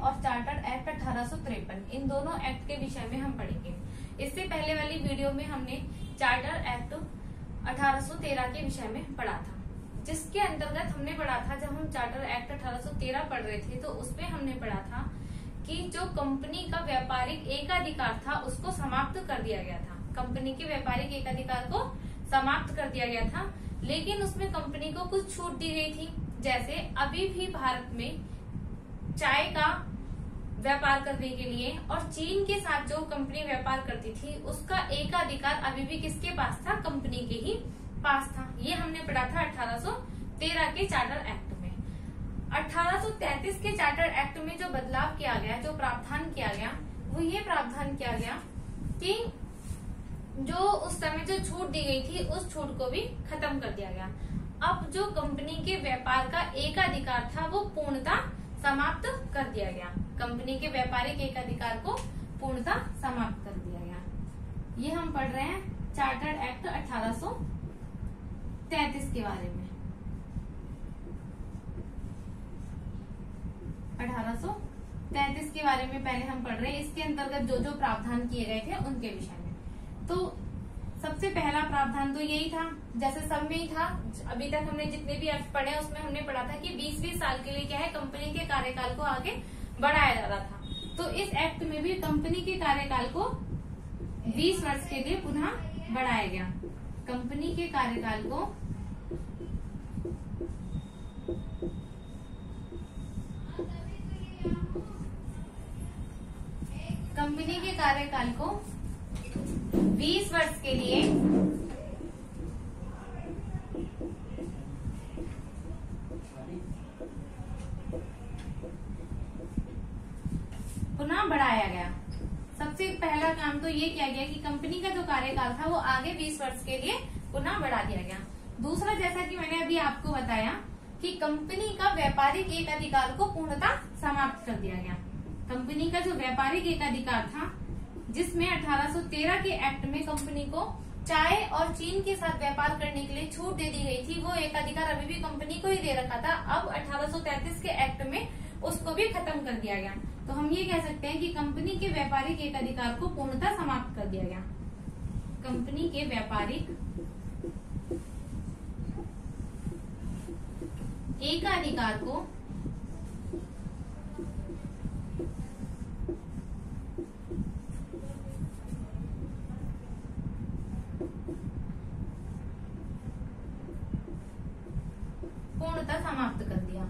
और charter act 1853, इन दोनों act के विषय में हम पढ़ेंगे। इससे पहले वाली वीडियो में हमने चार्टर एक्ट 1813 के विषय में पढ़ा था, जिसके अंतर्गत हमने पढ़ा था, जब हम चार्टर एक्ट 1813 पढ़ रहे थे तो उसमें हमने पढ़ा था कि जो कंपनी का व्यापारिक एकाधिकार था उसको समाप्त कर दिया गया था। कंपनी के व्यापारिक एकाधिकार को समाप्त कर दिया गया था, लेकिन उसमें कंपनी को कुछ छूट दी गई थी। जैसे अभी भी भारत में चाय का व्यापार करने के लिए और चीन के साथ जो कंपनी व्यापार करती थी उसका एकाधिकार अभी भी किसके पास था? कंपनी के ही पास था। ये हमने पढ़ा था 1813 के चार्टर एक्ट में। 1833 के चार्टर एक्ट में जो बदलाव किया गया, जो प्रावधान किया गया, वो ये प्रावधान किया गया कि जो उस समय जो छूट दी गई थी उस छूट को भी खत्म कर दिया गया। अब जो कंपनी के व्यापार का एकाधिकार था वो पूर्णतः समाप्त कर दिया गया। कंपनी के व्यापारिक एकाधिकार को पूर्णतः समाप्त कर दिया गया। ये हम पढ़ रहे हैं चार्टर एक्ट 1833 के बारे में। 1833 के बारे में पहले हम पढ़ रहे हैं। इसके अंतर्गत जो जो प्रावधान किए गए थे उनके विषय में। तो सबसे पहला प्रावधान तो यही था, जैसे सब में ही था, अभी तक हमने जितने भी एक्ट पढ़े उसमें हमने पढ़ा था कि 20-20 साल के लिए क्या है, कंपनी के कार्यकाल को आगे बढ़ाया जा रहा था। तो इस एक्ट में भी कंपनी के कार्यकाल को 20 वर्ष के लिए पुनः बढ़ाया गया। कंपनी के कार्यकाल को 20 वर्ष के लिए पुनः बढ़ाया गया। सबसे पहला काम तो ये किया गया कि कंपनी का जो कार्यकाल था वो आगे 20 वर्ष के लिए पुनः बढ़ा दिया गया। दूसरा, जैसा कि मैंने अभी आपको बताया कि कंपनी का व्यापारिक एकाधिकार को पूर्णतः समाप्त कर दिया गया। कंपनी का जो व्यापारिक एकाधिकार था, जिसमें 1813 के एक्ट में कंपनी को चाय और चीन के साथ व्यापार करने के लिए छूट दे दी गई थी, वो एकाधिकार अभी भी कंपनी को ही दे रखा था। अब 1833 के एक्ट में उसको भी खत्म कर दिया गया। तो हम ये कह सकते हैं कि कंपनी के व्यापारिक एकाधिकार को पूर्णतः समाप्त कर दिया गया। कंपनी के व्यापारिक एकाधिकार को पूर्णतः समाप्त कर दिया।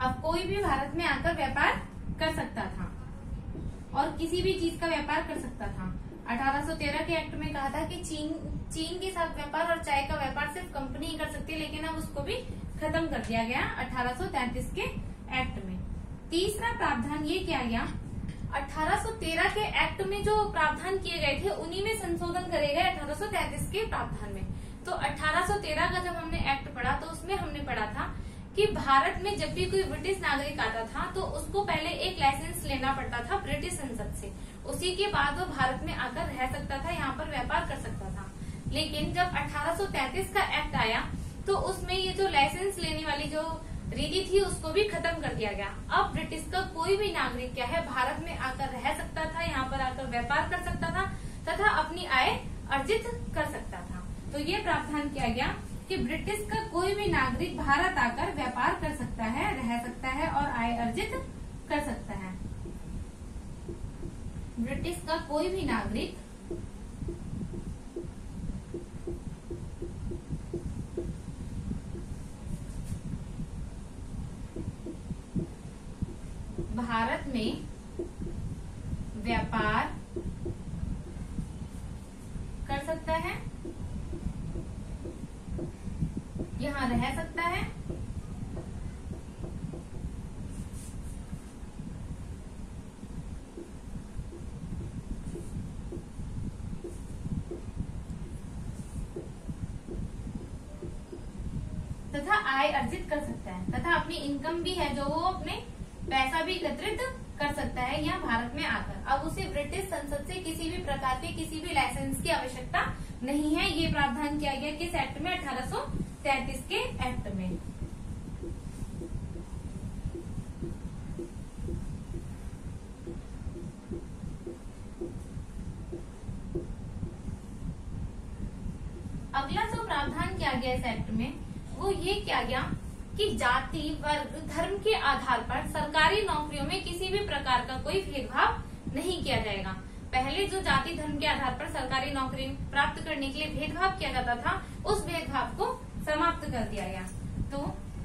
अब कोई भी भारत में आकर व्यापार कर सकता था और किसी भी चीज का व्यापार कर सकता था। 1813 के एक्ट में कहा था कि चीन के साथ व्यापार और चाय का व्यापार सिर्फ कंपनी ही कर सकती है, लेकिन अब उसको भी खत्म कर दिया गया 1833 के एक्ट में। तीसरा प्रावधान ये किया गया, 1813 के एक्ट में जो प्रावधान किए गए थे उन्हीं में संशोधन करे गए 1833 के प्रावधान में। तो 1813 का जब हमने एक्ट पढ़ा तो उसमें हमने पढ़ा था कि भारत में जब भी कोई ब्रिटिश नागरिक आता था तो उसको पहले एक लाइसेंस लेना पड़ता था ब्रिटिश संसद से, उसी के बाद वो भारत में आकर रह सकता था, यहाँ पर व्यापार कर सकता था। लेकिन जब 1833 का एक्ट आया तो उसमें ये जो लाइसेंस लेने वाली जो रीति थी उसको भी खत्म कर दिया गया। अब ब्रिटिश का कोई भी नागरिक क्या है, भारत में आकर रह सकता था, यहाँ पर आकर व्यापार कर सकता था तथा अपनी आय अर्जित कर सकता था। तो ये प्रावधान किया गया कि ब्रिटिश का कोई भी नागरिक भारत आकर व्यापार कर सकता है, रह सकता है और आय अर्जित कर सकता है। ब्रिटिश का कोई भी नागरिक भारत में व्यापार कर सकता है, यहाँ रह सकता है तथा आय अर्जित कर सकता है तथा अपनी इनकम भी है जो वो अपने पैसा भी एकत्रित कर सकता है यहाँ भारत में आकर। अब उसे ब्रिटिश संसद से किसी भी प्रकार के किसी भी लाइसेंस की आवश्यकता नहीं है। ये प्रावधान किया गया किस एक्ट में? 1833 के एक्ट में। गया इस एक्ट में वो ये किया गया कि जाति, वर्ग, धर्म के आधार पर सरकारी नौकरियों में किसी भी प्रकार का कोई भेदभाव नहीं किया जाएगा। पहले जो जाति धर्म के आधार पर सरकारी नौकरी प्राप्त करने के लिए भेदभाव किया जाता था, उस भेदभाव को समाप्त कर दिया गया। तो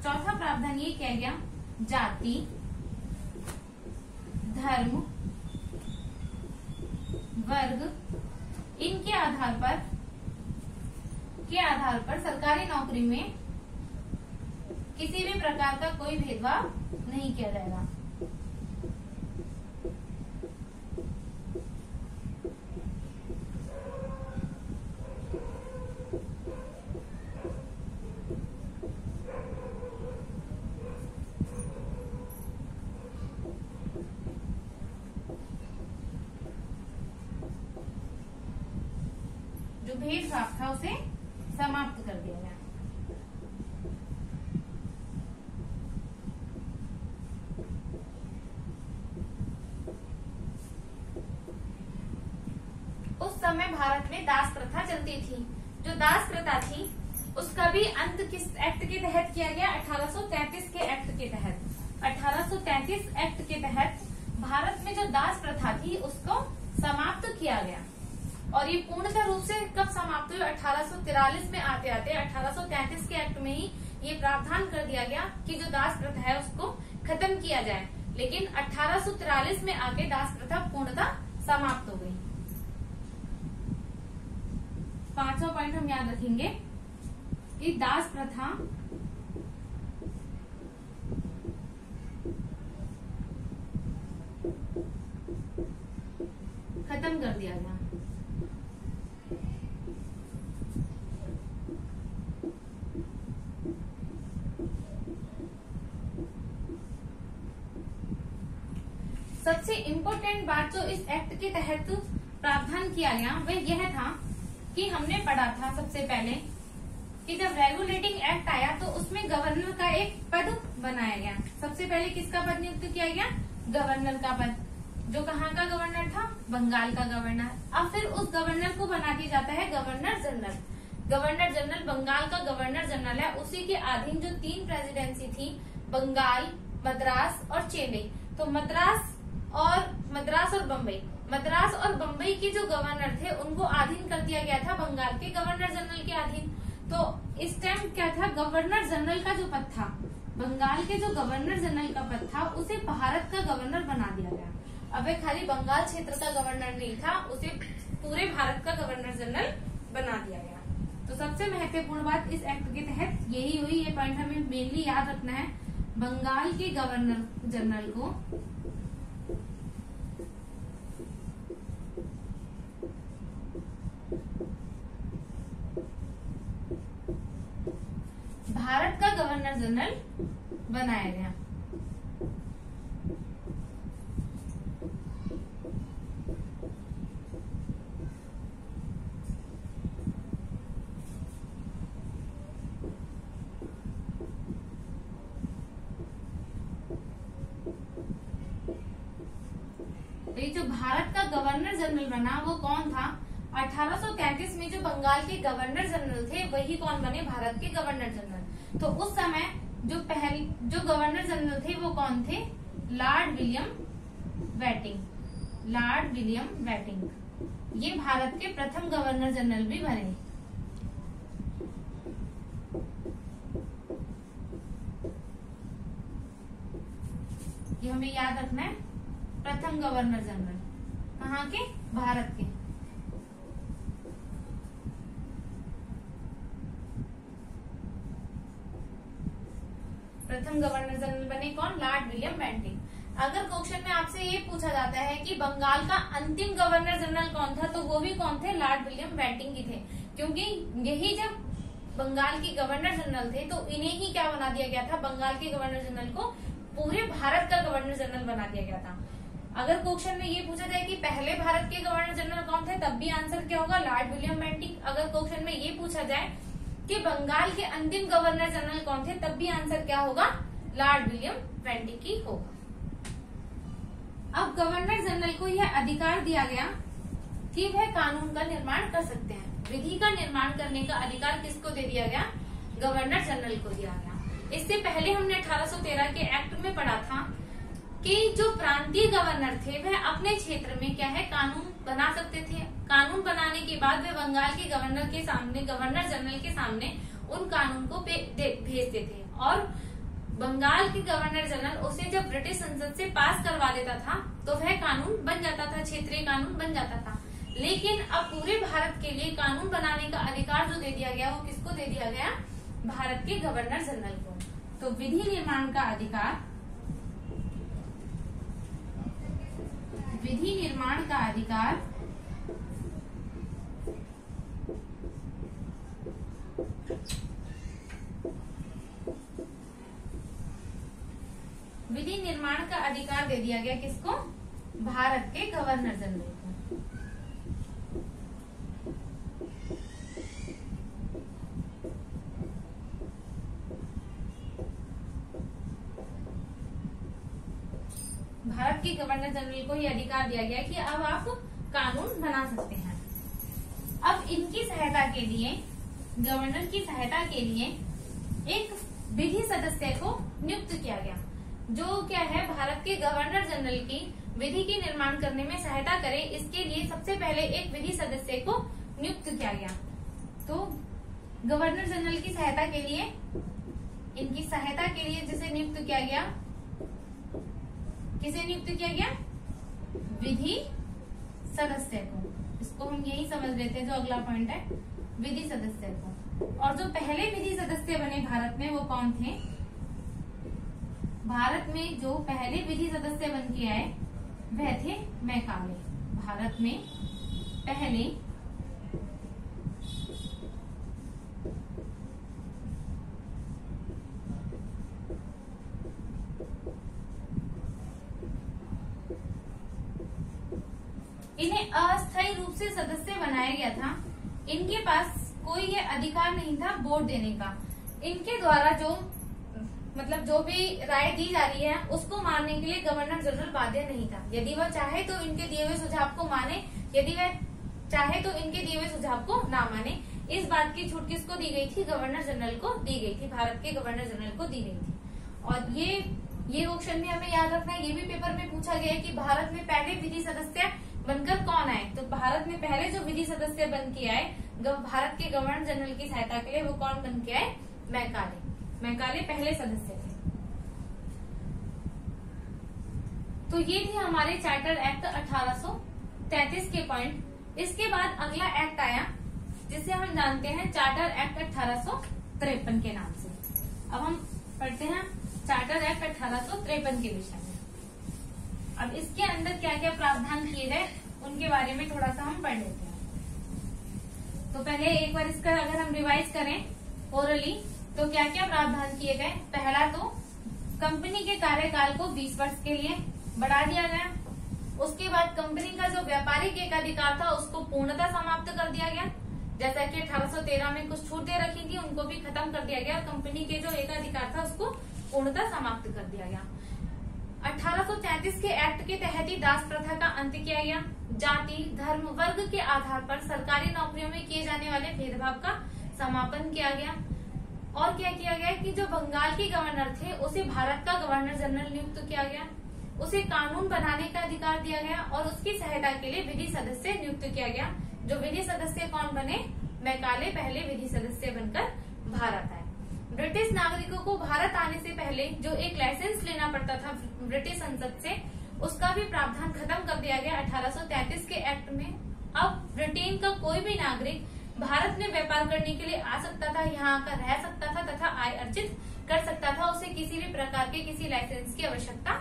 चौथा प्रावधान ये किया गया, जाति, धर्म, वर्ग इनके आधार पर सरकारी नौकरी में किसी भी प्रकार का कोई भेदभाव नहीं किया जाएगा। जो भेदभाव था उसे समाप्त कर दिया गया। उस समय भारत में दास प्रथा चलती थी। जो दास प्रथा थी उसका भी अंत किस एक्ट के तहत किया गया? 1833 के एक्ट के तहत। 1833 एक्ट के तहत भारत में जो दास प्रथा थी उसको समाप्त किया गया। और ये पूर्णतः रूप से कब समाप्त हुई? 1843 में आते आते 1833 के एक्ट में ही ये प्रावधान कर दिया गया कि जो दास प्रथा है उसको खत्म किया जाए। लेकिन 1843 में आके दास प्रथा पूर्णतः समाप्त हो गई। पांचवा पॉइंट हम याद रखेंगे कि दास प्रथा खत्म कर दिया गया। सबसे इम्पोर्टेंट बात जो इस एक्ट के तहत प्रावधान किया गया वह यह था कि हमने पढ़ा था सबसे पहले कि जब रेगुलेटिंग एक्ट आया तो उसमें गवर्नर का एक पद बनाया गया। सबसे पहले किसका पद नियुक्त किया गया? गवर्नर का पद। जो कहाँ का गवर्नर था? बंगाल का गवर्नर। अब फिर उस गवर्नर को बना दिया जाता है governor general. Governor general Bengal का गवर्नर जनरल है। उसी के अधीन जो 3 प्रेसिडेंसी थी, बंगाल, मद्रास और चेन्नई। तो मद्रास और बम्बई के जो गवर्नर थे उनको अधीन कर दिया गया था बंगाल के गवर्नर जनरल के अधीन। तो इस टाइम क्या था? गवर्नर जनरल का जो पद था, बंगाल के जो गवर्नर जनरल का पद था, उसे भारत का गवर्नर बना दिया गया। अब खाली बंगाल क्षेत्र का गवर्नर नहीं था, उसे पूरे भारत का गवर्नर जनरल बना दिया गया। तो सबसे महत्वपूर्ण बात इस एक्ट के तहत यही हुई। ये पॉइंट हमें मेनली याद रखना है। बंगाल के गवर्नर जनरल को भारत का गवर्नर जनरल बनाया गया। ये जो भारत का गवर्नर जनरल बना वो कौन था? 1833 में जो बंगाल के गवर्नर जनरल थे वही कौन बने? भारत के गवर्नर जनरल। तो उस समय जो गवर्नर जनरल थे वो कौन थे? Lord William waiting. ये भारत के प्रथम गवर्नर जनरल भी बने। ये हमें याद रखना है। प्रथम गवर्नर जनरल कहाँ के? भारत के। प्रथम गवर्नर जनरल बने कौन? Lord William Bentinck. अगर क्वेश्चन में आपसे ये पूछा जाता है कि बंगाल का अंतिम गवर्नर जनरल कौन था, तो वो भी कौन थे? लॉर्ड विलियम बेंटिंग ही थे। क्योंकि यही जब बंगाल के गवर्नर जनरल थे तो इन्हें ही क्या बना दिया गया था? बंगाल के गवर्नर जनरल को पूरे भारत का गवर्नर जनरल बना दिया गया था। अगर क्वेश्चन में ये पूछा जाए कि पहले भारत के गवर्नर जनरल कौन थे, तब भी आंसर क्या होगा? Lord William Bentinck. अगर क्वेश्चन में ये पूछा जाए कि बंगाल के अंतिम गवर्नर जनरल कौन थे, तब भी आंसर क्या होगा? लॉर्ड विलियम बेंटिंग ही होगा। अब गवर्नर जनरल को यह अधिकार दिया गया कि वह कानून का निर्माण कर सकते हैं। विधि का निर्माण करने का अधिकार किसको दे दिया गया? गवर्नर जनरल को दिया गया। इससे पहले हमने 1813 के एक्ट में पढ़ा था कि जो प्रांतीय गवर्नर थे वह अपने क्षेत्र में क्या है कानून बना सकते थे। कानून बनाने के बाद वे बंगाल के गवर्नर के सामने, गवर्नर जनरल के सामने उन कानून को भेजते थे और बंगाल के गवर्नर जनरल उसे जब ब्रिटिश संसद से पास करवा देता था तो वह कानून बन जाता था, क्षेत्रीय कानून बन जाता था। लेकिन अब पूरे भारत के लिए कानून बनाने का अधिकार जो दे दिया गया वो किसको दे दिया गया? भारत के गवर्नर जनरल को। तो विधि निर्माण का अधिकार, विधि निर्माण का अधिकार विधि निर्माण का अधिकार दे दिया गया किसको? भारत के गवर्नर जनरल को। भारत के गवर्नर जनरल को यह अधिकार दिया गया कि अब आप कानून बना सकते हैं। अब इनकी सहायता के लिए, गवर्नर की सहायता के लिए एक विधि सदस्य को नियुक्त किया गया, जो क्या है भारत के गवर्नर जनरल की विधि के निर्माण करने में सहायता करे। इसके लिए सबसे पहले एक विधि सदस्य को नियुक्त किया गया। तो गवर्नर जनरल की सहायता के लिए, इनकी सहायता के लिए जिसे नियुक्त किया गया, किसे नियुक्त किया गया? विधि सदस्य को। इसको हम यही समझ लेते हैं, जो अगला पॉइंट है, विधि सदस्य को। और जो पहले विधि सदस्य बने भारत में वो कौन थे? भारत में जो पहले विधि सदस्य बन के आए वह थे मैकाले। भारत में पहले इन्हें अस्थायी रूप से सदस्य बनाया गया था। इनके पास कोई ये अधिकार नहीं था वोट देने का। इनके द्वारा जो जो भी राय दी जा रही है उसको मानने के लिए गवर्नर जनरल बाध्य नहीं था। यदि वह चाहे तो इनके दिए हुए सुझाव को माने, यदि वह चाहे तो इनके दिए हुए सुझाव को ना माने। इस बात की छूट किसको दी गई थी? गवर्नर जनरल को दी गई थी, भारत के गवर्नर जनरल को दी गई थी। और ये क्वेश्चन भी हमें याद रखना है, ये भी पेपर में पूछा गया है कि भारत में पहले विधि सदस्य बनकर कौन आए। तो भारत में पहले जो विधि सदस्य बन के आए भारत के गवर्नर जनरल की सहायता के लिए, वो कौन बन के आए? मैकाले। मैकाले पहले सदस्य थे। तो ये थे हमारे चार्टर एक्ट 1833 के पॉइंट। इसके बाद अगला एक्ट आया जिसे हम जानते हैं चार्टर एक्ट 1853 के नाम से। अब हम पढ़ते हैं चार्टर एक्ट 1853 के विषय में। अब इसके अंदर क्या क्या प्रावधान किए गए उनके बारे में थोड़ा सा हम पढ़ लेते हैं। तो पहले एक बार इसका अगर हम रिवाइज करें ओरली, तो क्या क्या प्रावधान किए गए? पहला तो कंपनी के कार्यकाल को 20 वर्ष के लिए बढ़ा दिया गया। उसके बाद कंपनी का जो व्यापारिक एकाधिकार था उसको पूर्णतः समाप्त कर दिया गया। जैसा कि 1813 में कुछ छूटें रखी थी उनको भी खत्म कर दिया गया। कंपनी के जो एकाधिकार था उसको पूर्णतः समाप्त कर दिया गया। 1833 के एक्ट के तहत ही दास प्रथा का अंत किया गया। जाति, धर्म, वर्ग के आधार पर सरकारी नौकरियों में किए जाने वाले भेदभाव का समापन किया गया। और क्या किया गया कि जो बंगाल के गवर्नर थे उसे भारत का गवर्नर जनरल नियुक्त किया गया। उसे कानून बनाने का अधिकार दिया गया और उसकी सहायता के लिए विधि सदस्य नियुक्त किया गया। जो विधि सदस्य कौन बने? मैकाले पहले विधि सदस्य बनकर भारत आए। ब्रिटिश नागरिकों को भारत आने से पहले जो एक लाइसेंस लेना पड़ता था ब्रिटिश संसद से, उसका भी प्रावधान खत्म कर दिया गया 1833 के एक्ट में। अब ब्रिटेन का कोई भी नागरिक भारत में व्यापार करने के लिए आ सकता था, यहाँ आकर रह सकता था तथा आय अर्जित कर सकता था। उसे किसी भी प्रकार के किसी लाइसेंस की आवश्यकता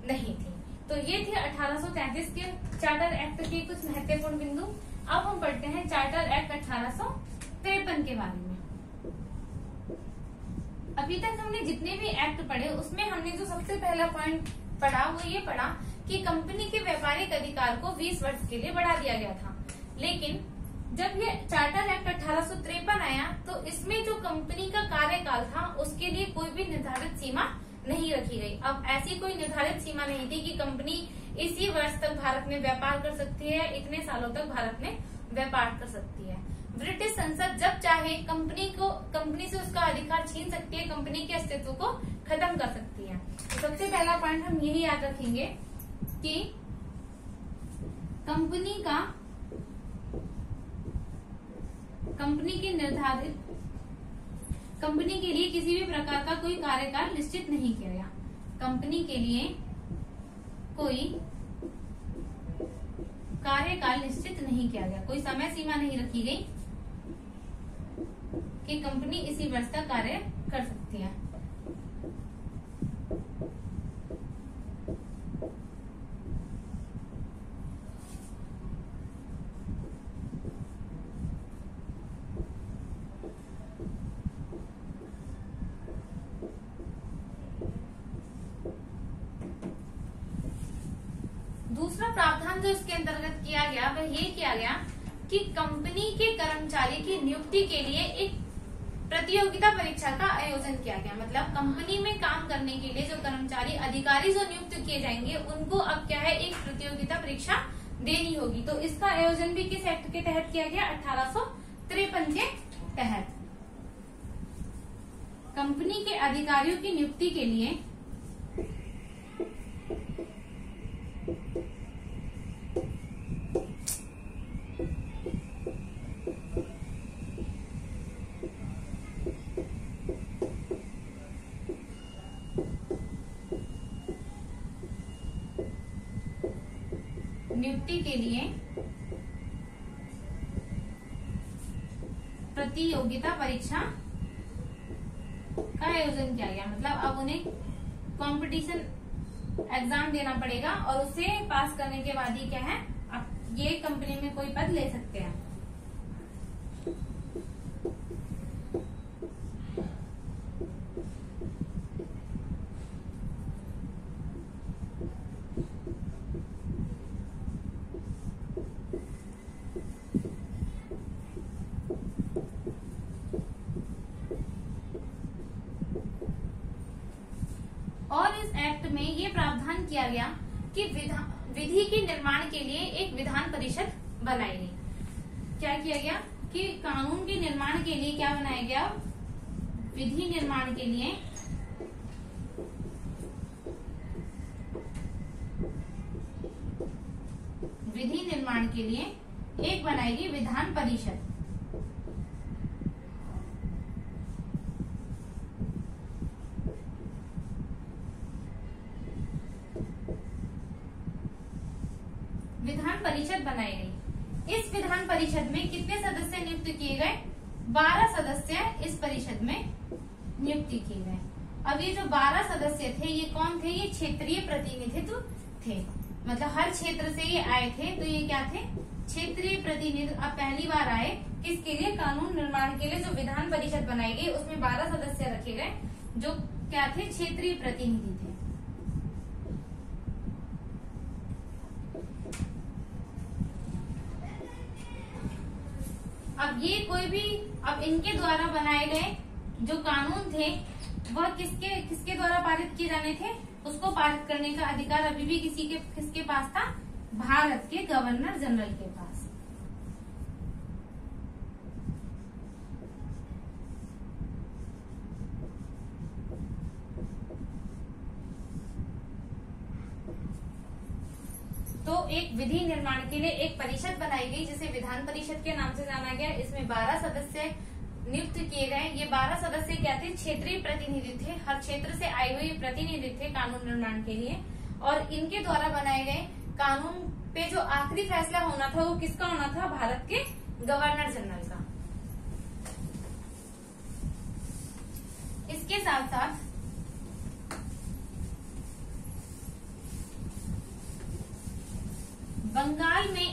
नहीं थी। तो ये थे 1833 के चार्टर एक्ट के कुछ महत्वपूर्ण बिंदु। अब हम पढ़ते हैं चार्टर एक्ट 1853 के बारे में। अभी तक हमने जितने भी एक्ट पढ़े उसमें हमने जो सबसे पहला पॉइंट पढ़ा वो ये पढ़ा कि कंपनी के व्यापारिक अधिकार को 20 वर्ष के लिए बढ़ा दिया गया था। लेकिन जब ये चार्टर एक्ट 1853 आया तो इसमें जो कंपनी का कार्यकाल था उसके लिए कोई भी निर्धारित सीमा नहीं रखी गई। अब ऐसी कोई निर्धारित सीमा नहीं थी कि कंपनी इसी वर्ष तक भारत में व्यापार कर सकती है, इतने सालों तक भारत में व्यापार कर सकती है। ब्रिटिश संसद जब चाहे कंपनी से उसका अधिकार छीन सकती है, कंपनी के अस्तित्व को खत्म कर सकती है। तो सबसे पहला पॉइंट हम यही याद रखेंगे कि कंपनी के लिए किसी भी प्रकार का कोई कार्यकाल निश्चित नहीं किया गया। कंपनी के लिए कोई कार्यकाल निश्चित नहीं किया गया, कोई समय सीमा नहीं रखी गई कि कंपनी इसी वर्ष तक कार्य कर सकती है। दूसरा प्रावधान जो इसके अंतर्गत किया गया वह ये किया गया कि कंपनी के कर्मचारी की नियुक्ति के लिए एक प्रतियोगिता परीक्षा का आयोजन किया गया। मतलब कंपनी में काम करने के लिए जो कर्मचारी अधिकारी जो नियुक्त किए जाएंगे उनको अब क्या है, एक प्रतियोगिता परीक्षा देनी होगी। तो इसका आयोजन भी किस एक्ट के तहत किया गया, 1853 के तहत। कंपनी के अधिकारियों की नियुक्ति के लिए प्रतियोगिता परीक्षा का आयोजन किया गया। मतलब अब उन्हें कंपटीशन एग्जाम देना पड़ेगा और उसे पास करने के बाद ही क्या है, अब ये कंपनी में कोई पद ले सकते हैं। और इस एक्ट में ये प्रावधान किया गया कि विधि के निर्माण के लिए एक विधान परिषद बनाई गई। क्या किया गया कि कानून के निर्माण के लिए क्या बनाया गया, विधि निर्माण के लिए एक बनाएगी विधान परिषद। विधान परिषद बनाई गई। इस विधान परिषद में कितने सदस्य नियुक्त किए गए, 12 सदस्य इस परिषद में नियुक्त किए गए। अब ये जो 12 सदस्य थे ये कौन थे, ये क्षेत्रीय प्रतिनिधित्व थे। मतलब हर क्षेत्र से ये आए थे, तो ये क्या थे, क्षेत्रीय प्रतिनिधि। अब पहली बार आए किसके लिए, कानून निर्माण के लिए। जो विधान परिषद बनाई गई उसमें 12 सदस्य रखे गए जो क्या थे, क्षेत्रीय प्रतिनिधि थे। अब ये कोई भी, अब इनके द्वारा बनाए गए जो कानून थे वह किसके द्वारा पारित किए जाने थे, उसको पारित करने का अधिकार अभी भी किसके पास था, भारत के गवर्नर जनरल के पास। तो एक विधि निर्माण के लिए एक परिषद बनाई गई जिसे विधान परिषद के नाम से जाना गया। इसमें 12 सदस्य नियुक्त किए गए। ये 12 सदस्य क्या थे, क्षेत्रीय प्रतिनिधि थे, हर क्षेत्र से आए हुए प्रतिनिधि थे कानून निर्माण के लिए। और इनके द्वारा बनाए गए कानून पे जो आखिरी फैसला होना था वो किसका होना था, भारत के गवर्नर जनरल का। इसके साथ साथ बंगाल में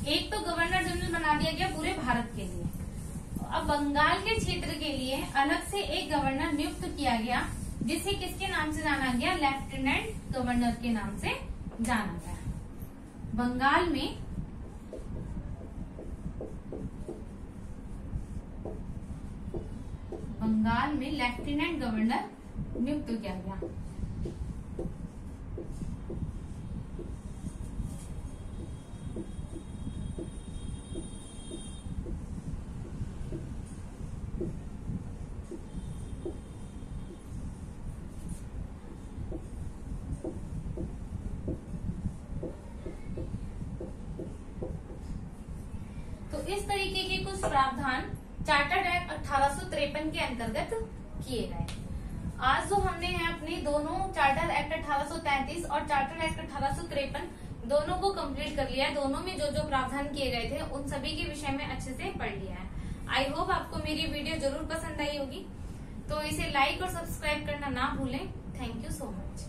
एक तो गवर्नर जनरल बना दिया गया पूरे भारत के लिए। अब बंगाल के क्षेत्र के लिए अलग से एक गवर्नर नियुक्त किया गया जिसे किसके नाम से जाना गया, लेफ्टिनेंट गवर्नर के नाम से जाना गया। बंगाल में लेफ्टिनेंट गवर्नर नियुक्त किया गया। इस तरीके के कुछ प्रावधान चार्टर्ड एक्ट 1853 के अंतर्गत किए गए। आज जो हमने हैं अपने दोनों चार्टर एक्ट 1833 और चार्टर एक्ट 1853 दोनों को कंप्लीट कर लिया है। दोनों में जो जो प्रावधान किए गए थे उन सभी के विषय में अच्छे से पढ़ लिया है। आई होप आपको मेरी वीडियो जरूर पसंद आई होगी, तो इसे लाइक और सब्सक्राइब करना ना भूलें। Thank you so much.